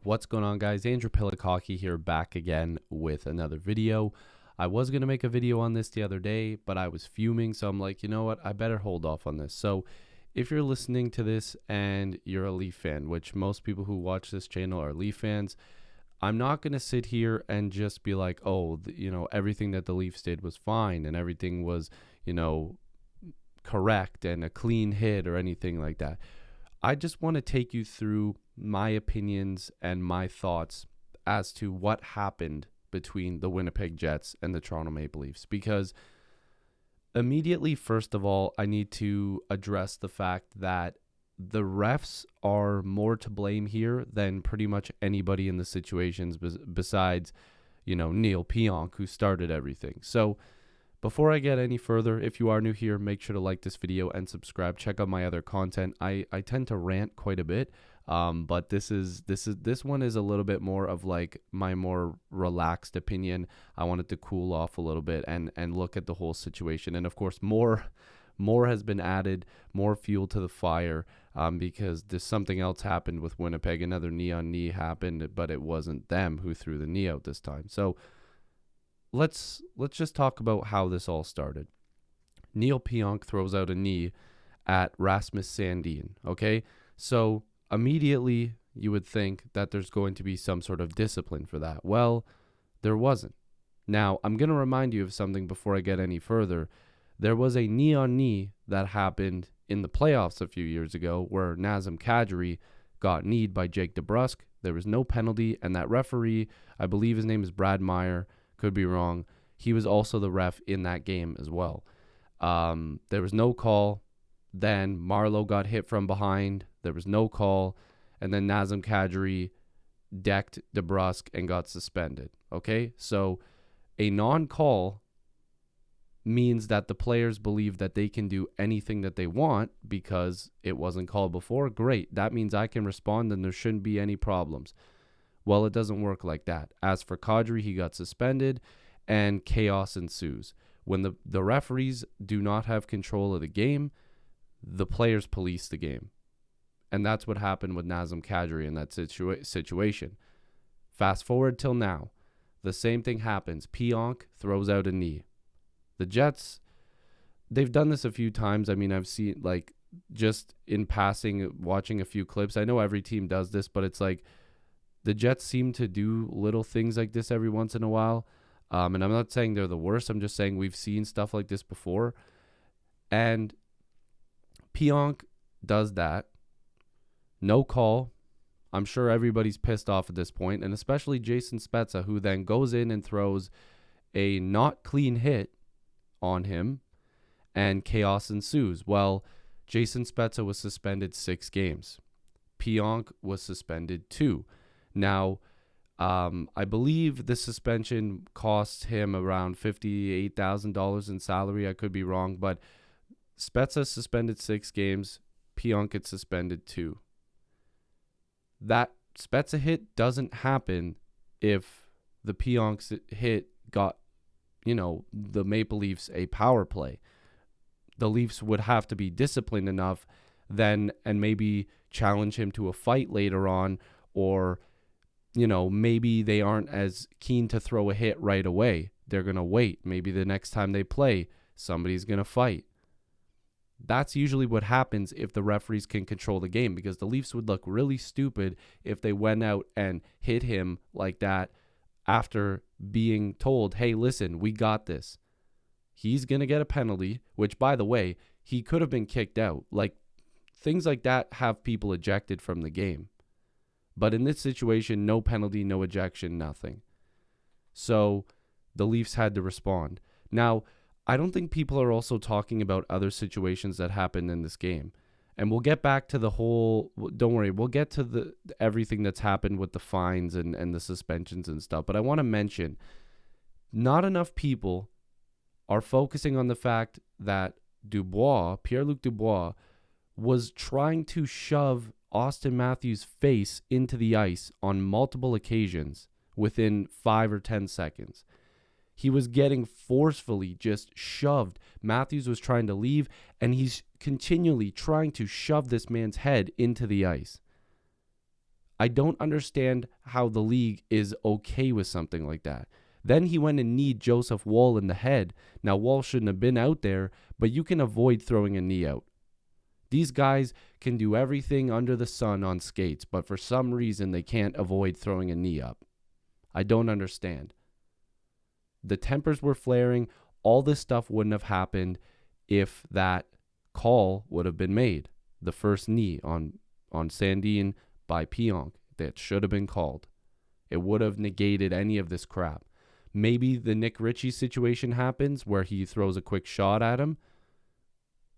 What's going on, guys? Andrew Piluk Hockey here, back again with another video. I was going to make a video on this the other day, but I was fuming, so I'm like, you know what? I better hold off on this. So if you're listening to this and you're a Leaf fan, which most people who watch this channel are Leaf fans, I'm not going to sit here and just be like, oh, everything that the Leafs did was fine and everything was, correct and a clean hit or anything like that. I just want to take you through my opinions and my thoughts as to what happened between the Winnipeg Jets and the Toronto Maple Leafs, because immediately, first of all, I need to address the fact that the refs are more to blame here than pretty much anybody in the situations besides, Neil Pionk, who started everything. So before I get any further, if you are new here, make sure to like this video and subscribe. Check out my other content. I tend to rant quite a bit, but this one is a little bit more of like my more relaxed opinion. I wanted to cool off a little bit and look at the whole situation. And of course, more has been added, more fuel to the fire, because there's something else happened with Winnipeg. Another knee-on-knee happened, but it wasn't them who threw the knee out this time. So let's just talk about how this all started. Neil Pionk throws out a knee at Rasmus Sandin, okay? So immediately you would think that there's going to be some sort of discipline for that. Well, there wasn't. Now, I'm going to remind you of something before I get any further. There was a knee-on-knee that happened in the playoffs a few years ago where Nazem Kadri got kneed by Jake DeBrusk. There was no penalty, and that referee, I believe his name is Brad Meyer, could be wrong, he was also the ref in that game as well. There was no call. Then Marlowe got hit from behind. There was no call. And then Nazem Kadri decked DeBrusk and got suspended. Okay? So a non-call means that the players believe that they can do anything that they want because it wasn't called before. Great. That means I can respond and there shouldn't be any problems. Well, it doesn't work like that. As for Kadri, he got suspended and chaos ensues. When the referees do not have control of the game, the players police the game. And that's what happened with Nazem Kadri in that situation. Fast forward till now. The same thing happens. Pionk throws out a knee. The Jets, they've done this a few times. I mean, I've seen, like, just in passing, watching a few clips. I know every team does this, but it's like the Jets seem to do little things like this every once in a while. And I'm not saying they're the worst. I'm just saying we've seen stuff like this before. And Pionk does that. No call. I'm sure everybody's pissed off at this point, and especially Jason Spezza, who then goes in and throws a not clean hit on him, and chaos ensues. Well, Jason Spezza was suspended 6 games. Pionk was suspended 2. Now, I believe the suspension cost him around $58,000 in salary. I could be wrong, but Spezza suspended 6 games. Pionk gets suspended 2. That Spezza hit doesn't happen if the Pionk hit got, the Maple Leafs a power play. The Leafs would have to be disciplined enough then and maybe challenge him to a fight later on, or maybe they aren't as keen to throw a hit right away. They're going to wait. Maybe the next time they play, somebody's going to fight. That's usually what happens if the referees can control the game, because the Leafs would look really stupid if they went out and hit him like that after being told, hey, listen, we got this. He's going to get a penalty, which, by the way, he could have been kicked out. Like, things like that have people ejected from the game. But in this situation, no penalty, no ejection, nothing. So the Leafs had to respond. Now, I don't think people are also talking about other situations that happened in this game. And we'll get back to the whole, don't worry, we'll get to everything that's happened with the fines and the suspensions and stuff. But I want to mention, not enough people are focusing on the fact that Pierre-Luc Dubois, was trying to shove Auston Matthews' face into the ice on multiple occasions within 5 or 10 seconds. He was getting forcefully just shoved. Matthews was trying to leave, and he's continually trying to shove this man's head into the ice. I don't understand how the league is okay with something like that. Then he went and kneed Joseph Wall in the head. Now, Wall shouldn't have been out there, but you can avoid throwing a knee out. These guys can do everything under the sun on skates, but for some reason they can't avoid throwing a knee up. I don't understand. The tempers were flaring. All this stuff wouldn't have happened if that call would have been made. The first knee on Sandin by Pionk that should have been called. It would have negated any of this crap. Maybe the Nick Ritchie situation happens where he throws a quick shot at him.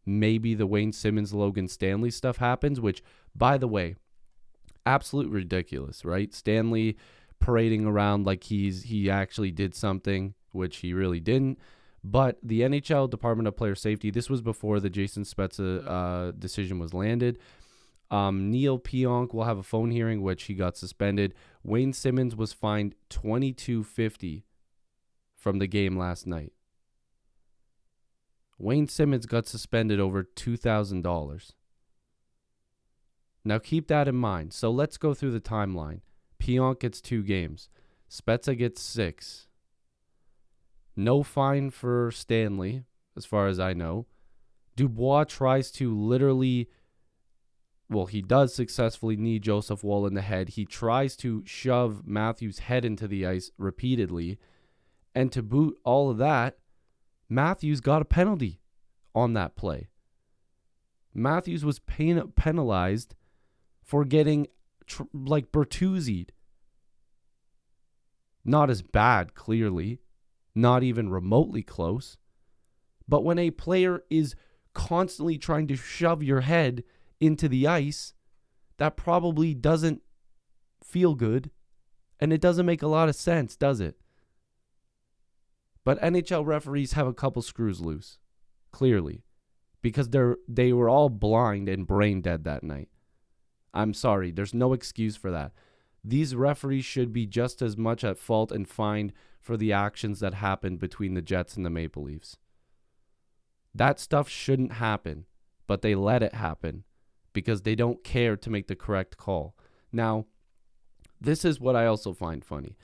Maybe the Wayne Simmons, Logan Stanley stuff happens, which, by the way, absolutely ridiculous, right? Stanley parading around like he actually did something, which he really didn't. But the NHL Department of Player Safety, this was before the Jason Spezza decision was landed. Neil Pionk will have a phone hearing, which he got suspended. Wayne Simmons was fined $22.50 from the game last night. Wayne Simmons got suspended over $2,000. Now keep that in mind. So let's go through the timeline. Pionk gets 2 games. Spezza gets 6. No fine for Stanley, as far as I know. Dubois tries to literally, well, he does successfully knee Joseph Wall in the head. He tries to shove Matthews' head into the ice repeatedly. And to boot all of that, Matthews got a penalty on that play. Matthews was penalized for getting Bertuzzi'd. Not as bad, clearly. Not even remotely close. But when a player is constantly trying to shove your head into the ice, that probably doesn't feel good. And it doesn't make a lot of sense, does it? But NHL referees have a couple screws loose, clearly, because they were all blind and brain dead that night. I'm sorry, there's no excuse for that. These referees should be just as much at fault and fined for the actions that happened between the Jets and the Maple Leafs. That stuff shouldn't happen, but they let it happen because they don't care to make the correct call. Now, this is what I also find funny.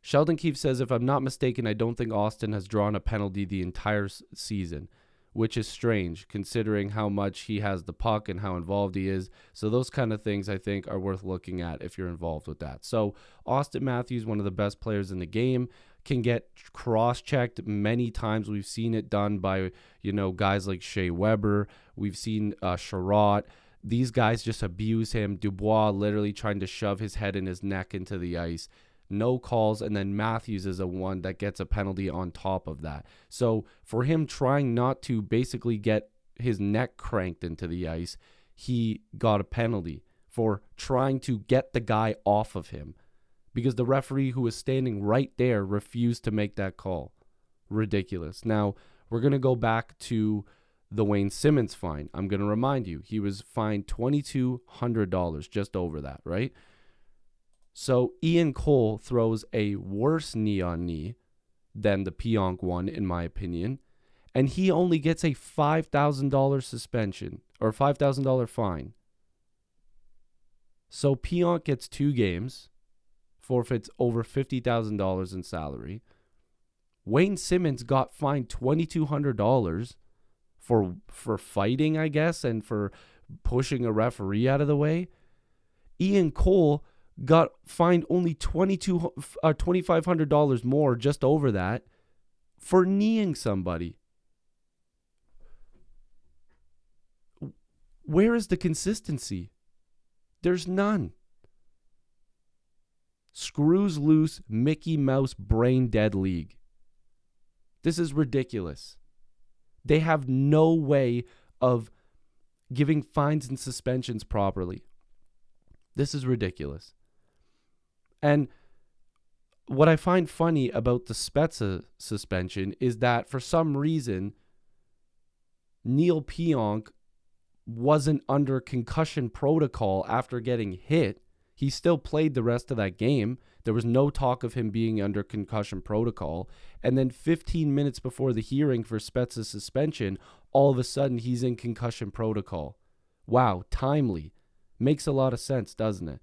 Sheldon Keefe says, if I'm not mistaken, I don't think Austin has drawn a penalty the entire season, which is strange considering how much he has the puck and how involved he is. So those kind of things I think are worth looking at if you're involved with that. So Austin Matthews, one of the best players in the game, can get cross-checked many times. We've seen it done by, guys like Shea Weber. We've seen Sherratt. These guys just abuse him. Dubois literally trying to shove his head and his neck into the ice. No calls, and then Matthews is the one that gets a penalty on top of that. So for him trying not to basically get his neck cranked into the ice, he got a penalty for trying to get the guy off of him because the referee who was standing right there refused to make that call. Ridiculous. Now, we're going to go back to the Wayne Simmons fine. I'm going to remind you, he was fined $2,200, just over that, right? So Ian Cole throws a worse knee-on-knee than the Pionk one, in my opinion, and he only gets a $5,000 suspension or $5,000 fine. So Pionk gets 2 games, forfeits over $50,000 in salary. Wayne Simmons got fined $2,200 for fighting, I guess, and for pushing a referee out of the way. Ian Cole got fined only $2,500 more, just over that, for kneeing somebody. Where is the consistency? There's none. Screws loose, Mickey Mouse, brain dead league. This is ridiculous. They have no way of giving fines and suspensions properly. This is ridiculous. And what I find funny about the Spezza suspension is that for some reason, Neil Pionk wasn't under concussion protocol after getting hit. He still played the rest of that game. There was no talk of him being under concussion protocol. And then 15 minutes before the hearing for Spezza's suspension, all of a sudden he's in concussion protocol. Wow, timely. Makes a lot of sense, doesn't it?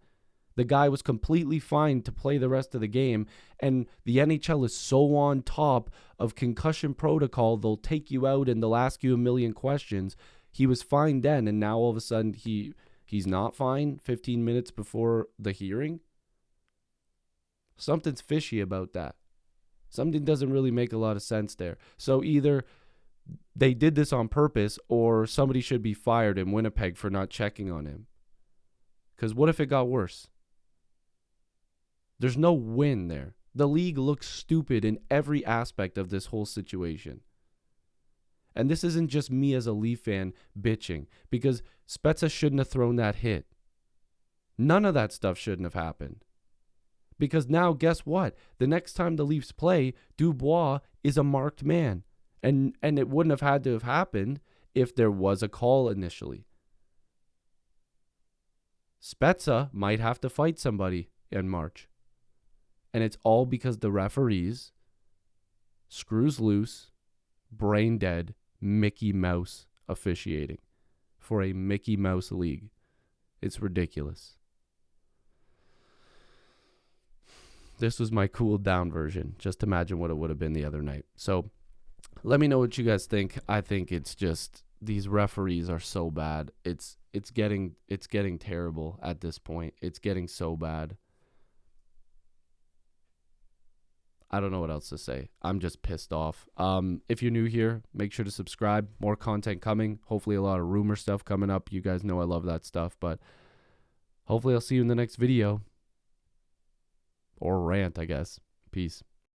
The guy was completely fine to play the rest of the game, and the NHL is so on top of concussion protocol, they'll take you out and they'll ask you a million questions. He was fine then, and now all of a sudden he's not fine 15 minutes before the hearing. Something's fishy about that. Something doesn't really make a lot of sense there. So either they did this on purpose, or somebody should be fired in Winnipeg for not checking on him. Because what if it got worse? There's no win there. The league looks stupid in every aspect of this whole situation. And this isn't just me as a Leaf fan bitching, because Spezza shouldn't have thrown that hit. None of that stuff shouldn't have happened. Because now, guess what? The next time the Leafs play, Dubois is a marked man. And it wouldn't have had to have happened if there was a call initially. Spezza might have to fight somebody in March. And it's all because the referees, screws loose, brain dead, Mickey Mouse officiating for a Mickey Mouse league. It's ridiculous. This was my cooled down version. Just imagine what it would have been the other night. So let me know what you guys think. I think it's just, these referees are so bad. It's getting terrible at this point. It's getting so bad. I don't know what else to say. I'm just pissed off. If you're new here, make sure to subscribe. More content coming. Hopefully a lot of rumor stuff coming up. You guys know I love that stuff. But hopefully I'll see you in the next video. Or rant, I guess. Peace.